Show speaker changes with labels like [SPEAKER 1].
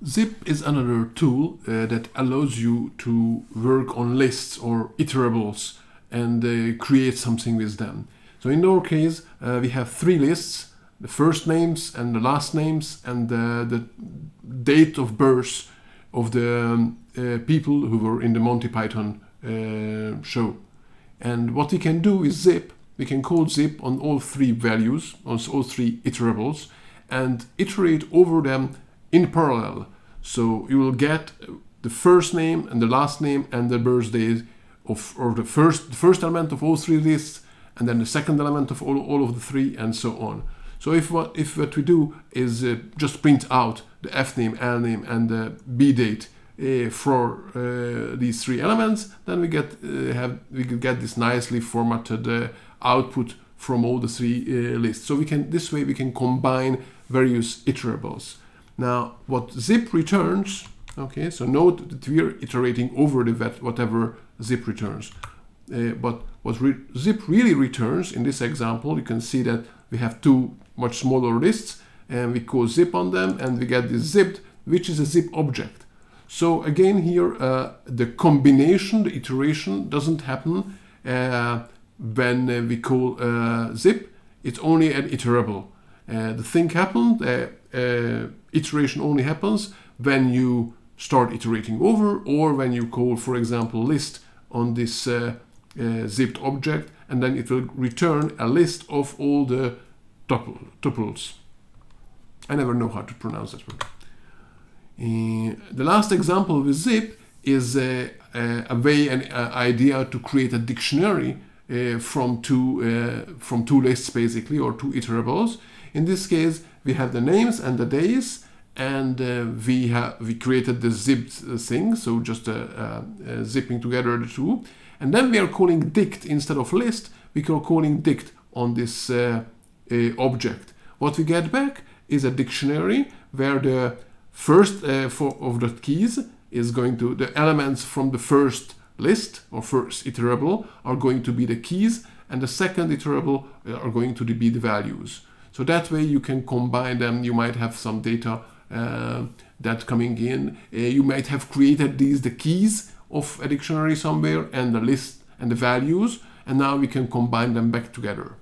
[SPEAKER 1] Zip is another tool that allows you to work on lists or iterables and create something with them. So in our case, we have three lists: the first names and the last names and the date of birth of the people who were in the Monty Python show. And what we can do with zip, we can call zip on all three values, on all three iterables, and iterate over them in parallel. So you will get the first name and the last name and the birthday of, or the first element of all three lists, and then the second element of all of the three, and so on. So if what we do is just print out the F name, L name, and the B date for these three elements, then we could get this nicely formatted output from all the three lists. So this way we can combine various iterables. Now, what zip returns, okay, so note that we are iterating over whatever zip returns. But what zip really returns, in this example, you can see that we have two much smaller lists, and we call zip on them, and we get this zipped, which is a zip object. So again here, the combination, the iteration doesn't happen when we call zip. It's only an iterable. The thing happened, iteration only happens when you start iterating over, or when you call, for example, list on this zipped object, and then it will return a list of all the tuples. I never know how to pronounce that word. The last example with zip is an idea to create a dictionary from two lists, basically, or two iterables. In this case, we have the names and the days, and we created the zipped thing, so just zipping together the two. And then we are calling dict instead of list. We are calling dict on this object. What we get back is a dictionary where the first of the keys is going to, the elements from the first list or first iterable are going to be the keys, and the second iterable are going to be the values. So that way you can combine them. You might have some data that coming in. You might have created the keys of a dictionary somewhere, and the list and the values, and now we can combine them back together.